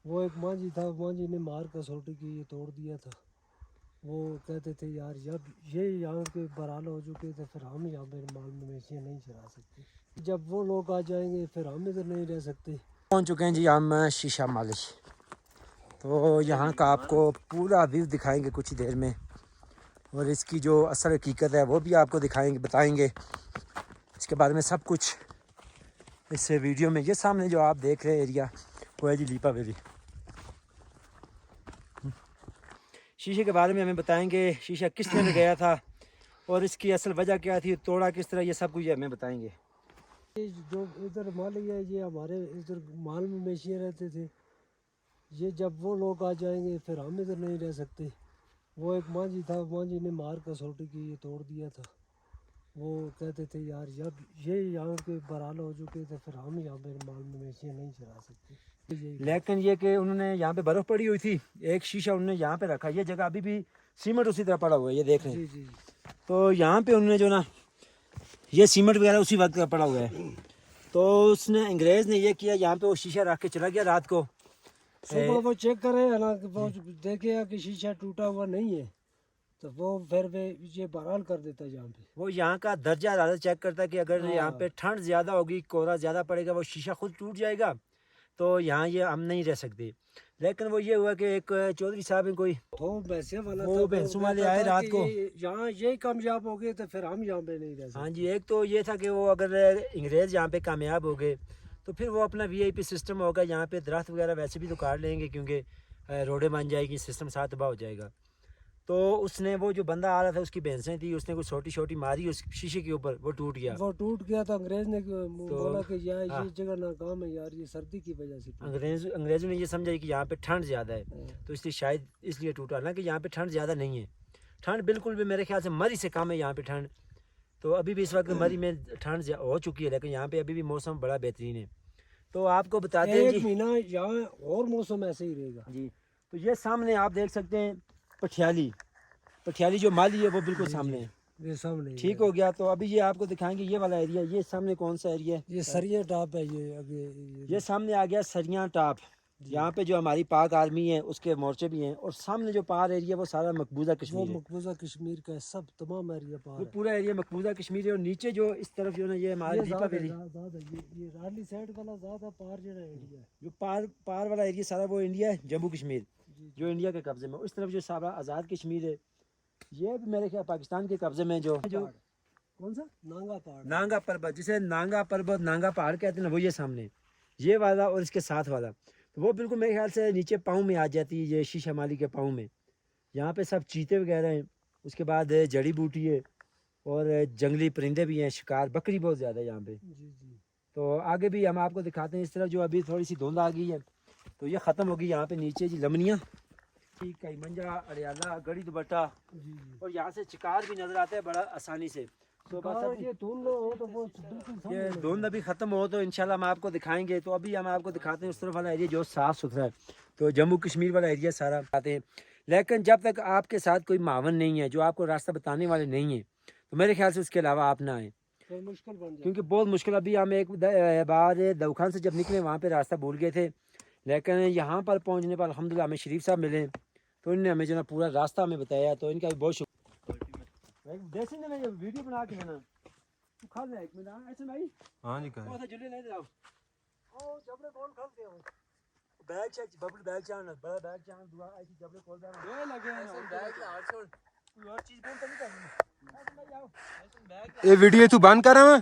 وہ ایک مانجھی تھا، مانجھی نے مار کسوٹی کی یہ توڑ دیا تھا. وہ کہتے تھے یار جب یہ یہاں کے برحال ہو چکے تھے پھر ہم یہاں پہ مال مویشیاں نہیں چرا سکتے. جب وہ لوگ آ جائیں گے پھر ہم ادھر نہیں رہ سکتے. پہنچ چکے ہیں جی ہم شیشہ مالش. تو یہاں کا آپ کو پورا ویو دکھائیں گے کچھ ہی دیر میں، اور اس کی جو اصل حقیقت ہے وہ بھی آپ کو دکھائیں گے، بتائیں گے اس کے بارے میں سب کچھ اس ویڈیو میں. یہ سامنے جو آپ دیکھ رہے ایریا وہ ہے جی لیپا ویلی. شیشے کے بارے میں ہمیں بتائیں گے شیشہ کس نے لگایا تھا اور اس کی اصل وجہ کیا تھی، توڑا کس طرح، یہ سب کچھ ہمیں بتائیں گے. یہ جو ادھر مالی ہے یہ ہمارے ادھر مال مویشیاں رہتے تھے. یہ جب وہ لوگ آ جائیں گے پھر ہم ادھر نہیں رہ سکتے. وہ ایک مانجھی تھا، مانجھی نے مار کسوٹی کی یہ توڑ دیا تھا. وہ کہتے تھے یار جب یہ یہاں کے برحال ہو چکے تھے پھر ہم یہاں پہ مال مویشیاں نہیں چرا سکتے. لیکن یہ کہ انہوں نے یہاں پہ برف پڑی ہوئی تھی، ایک شیشہ انہوں نے یہاں پہ رکھا. یہ جگہ ابھی بھی سیمنٹ اسی طرح پڑا ہوا ہے، یہ دیکھ رہے ہیں. جی. تو یہاں پہ انہوں نے جو نا یہ سیمنٹ وغیرہ اسی وقت کا پڑا ہوا ہے. تو اس نے انگریز نے یہ کیا، یہاں پہ وہ شیشہ رکھ کے چلا گیا رات کو. صبح وہ چیک کرے نا کہ وہ دیکھے کہ شیشہ ٹوٹا ہوا نہیں ہے تو وہ پھر یہ بحال کر دیتا ہے. یہاں پہ وہ یہاں کا درجہ حرارت چیک کرتا ہے کہ اگر ہاں. یہاں پہ ٹھنڈ زیادہ ہوگی، کوہرا زیادہ پڑے گا، وہ شیشہ خود ٹوٹ جائے گا، تو یہاں یہ ہم نہیں رہ سکتے. لیکن وہ یہ ہوا کہ ایک چودھری صاحب ہیں کوئی، وہ بھینسوں والا وہ بھینسوں والے آئے رات کو. یہاں یہی کامیاب ہو گئے تو پھر ہم یہاں پہ نہیں رہ سکتے. ہاں جی، ایک تو یہ تھا کہ وہ اگر انگریز یہاں پہ کامیاب ہو گئے تو پھر وہ اپنا وی آئی پی سسٹم ہوگا. یہاں پہ درخت وغیرہ ویسے بھی تو کاٹ لیں گے کیونکہ روڈیں بن جائے گی، سسٹم ساتھ تباہ ہو جائے گا. تو اس نے وہ جو بندہ آ رہا تھا اس کی بھینسیں تھی، اس نے کوئی چھوٹی چھوٹی ماری اس شیشے کے اوپر، وہ ٹوٹ گیا. وہ ٹوٹ گیا تو انگریز نے بولا کہ یار یہ جگہ ناکام ہے یار، یہ سردی کی وجہ سے. انگریزوں نے یہ سمجھا کہ یہاں پہ ٹھنڈ زیادہ ہے تو اس لیے شاید اس لیے ٹوٹا. نا کہ یہاں پہ ٹھنڈ زیادہ نہیں ہے، ٹھنڈ بالکل بھی میرے خیال سے مری سے کم ہے یہاں پہ ٹھنڈ. تو ابھی بھی اس وقت مری میں ٹھنڈ ہو چکی ہے، لیکن یہاں پہ ابھی بھی موسم بڑا بہترین ہے. تو آپ کو بتاتے ہیں ایک جی مہینہ یہاں اور موسم ایسے ہی رہے گا جی. تو یہ سامنے آپ دیکھ سکتے ہیں پٹھیالی جو مالی ہے وہ بالکل سامنے ہے. یہ سامنے ٹھیک ہو گیا. تو ابھی یہ آپ کو دکھائیں گے یہ والا ایریا. یہ سامنے کون سا ایریا ہے؟ یہ سریہ ٹاپ ہے. یہ آگے یہ سامنے آ گیا سریاں ٹاپ. یہاں پہ جو ہماری پاک آرمی ہے اس کے مورچے بھی ہیں، اور سامنے جو پار ایریا وہ سارا مقبوضہ وہ کشمیر ہے. مقبوضہ کشمیر کا ہے، سب تمام ایریا پار وہ ہے. پورا ایریا مقبوضہ کشمیر ہے. اور نیچے جو اس طرف جو نا یہ ہمارا یہ لیپا ویلی، یہ رالی سائڈ والا زیادہ پار جڑا ایریا ہے. جو پار والا ایریا سارا وہ انڈیا ہے، جموں کشمیر جی. جو انڈیا کے قبضے میں. اس طرف جو سارا آزاد کشمیر ہے یہ بھی میرے خیال پاکستان کے قبضے میں. جو کون سا نانگا پہاڑ، نانگا پربت، جسے نانگا پربت نانگا پہاڑ کہتے ہیں نا، وہ یہ سامنے یہ والا اور اس کے ساتھ والا. تو وہ بالکل میرے خیال سے نیچے پاؤں میں آ جاتی ہے، یہ شیشہ مالی کے پاؤں میں. یہاں پہ سب چیتے وغیرہ ہیں، اس کے بعد جڑی بوٹی ہے اور جنگلی پرندے بھی ہیں، شکار بکری بہت زیادہ ہے یہاں پہ. جی. تو آگے بھی ہم آپ کو دکھاتے ہیں. اس طرح جو ابھی تھوڑی سی دھند آ گئی ہے تو یہ ختم ہوگی. یہاں پہ نیچے جی لمنیاں، کئی منجا، اڑیالہ، گڑی دوپٹہ، جی. اور یہاں سے چکار بھی نظر آتا ہے بڑا آسانی سے. یہ دھند ہو تو وہ بالکل یہ دھند ابھی ختم ہو تو انشاءاللہ ہم آپ کو دکھائیں گے. تو ابھی ہم آپ کو دکھاتے ہیں اس طرف والا ایریا جو صاف ستھرا ہے. تو جموں کشمیر والا ایریا سارا آتے ہیں. لیکن جب تک آپ کے ساتھ کوئی معاون نہیں ہے، جو آپ کو راستہ بتانے والے نہیں ہیں، تو میرے خیال سے اس کے علاوہ آپ نہ آئیں، مشکل بن جائے. کیونکہ بہت مشکل. ابھی ہم ایک بار دوخان سے جب نکلے وہاں پہ راستہ بھول گئے تھے، لیکن یہاں پر پہنچنے پر الحمدللہ ہمیں شریف صاحب ملے تو انہوں نے ہمیں جو نا پورا راستہ ہمیں بتایا. تو ان کا بھی بہت شکریہ. دیسی نے میں ویڈیو بنا کے لینا تو کھا لے ایک منٹ. ایسے بھائی ہاں جی کہیں وہ جلے نہیں دراؤ او جبرے کون کھلتے ہو بیگ چیک ببل بیگ چاہنا بڑا بیگ چاہنا دعا ایسی جبرے کھول دے یہ لگے ہیں بیگ ہار چھوڑ کوئی اور چیز بول تو نہیں کرنی. یہ ویڈیو تو بند کر رہا ہوں.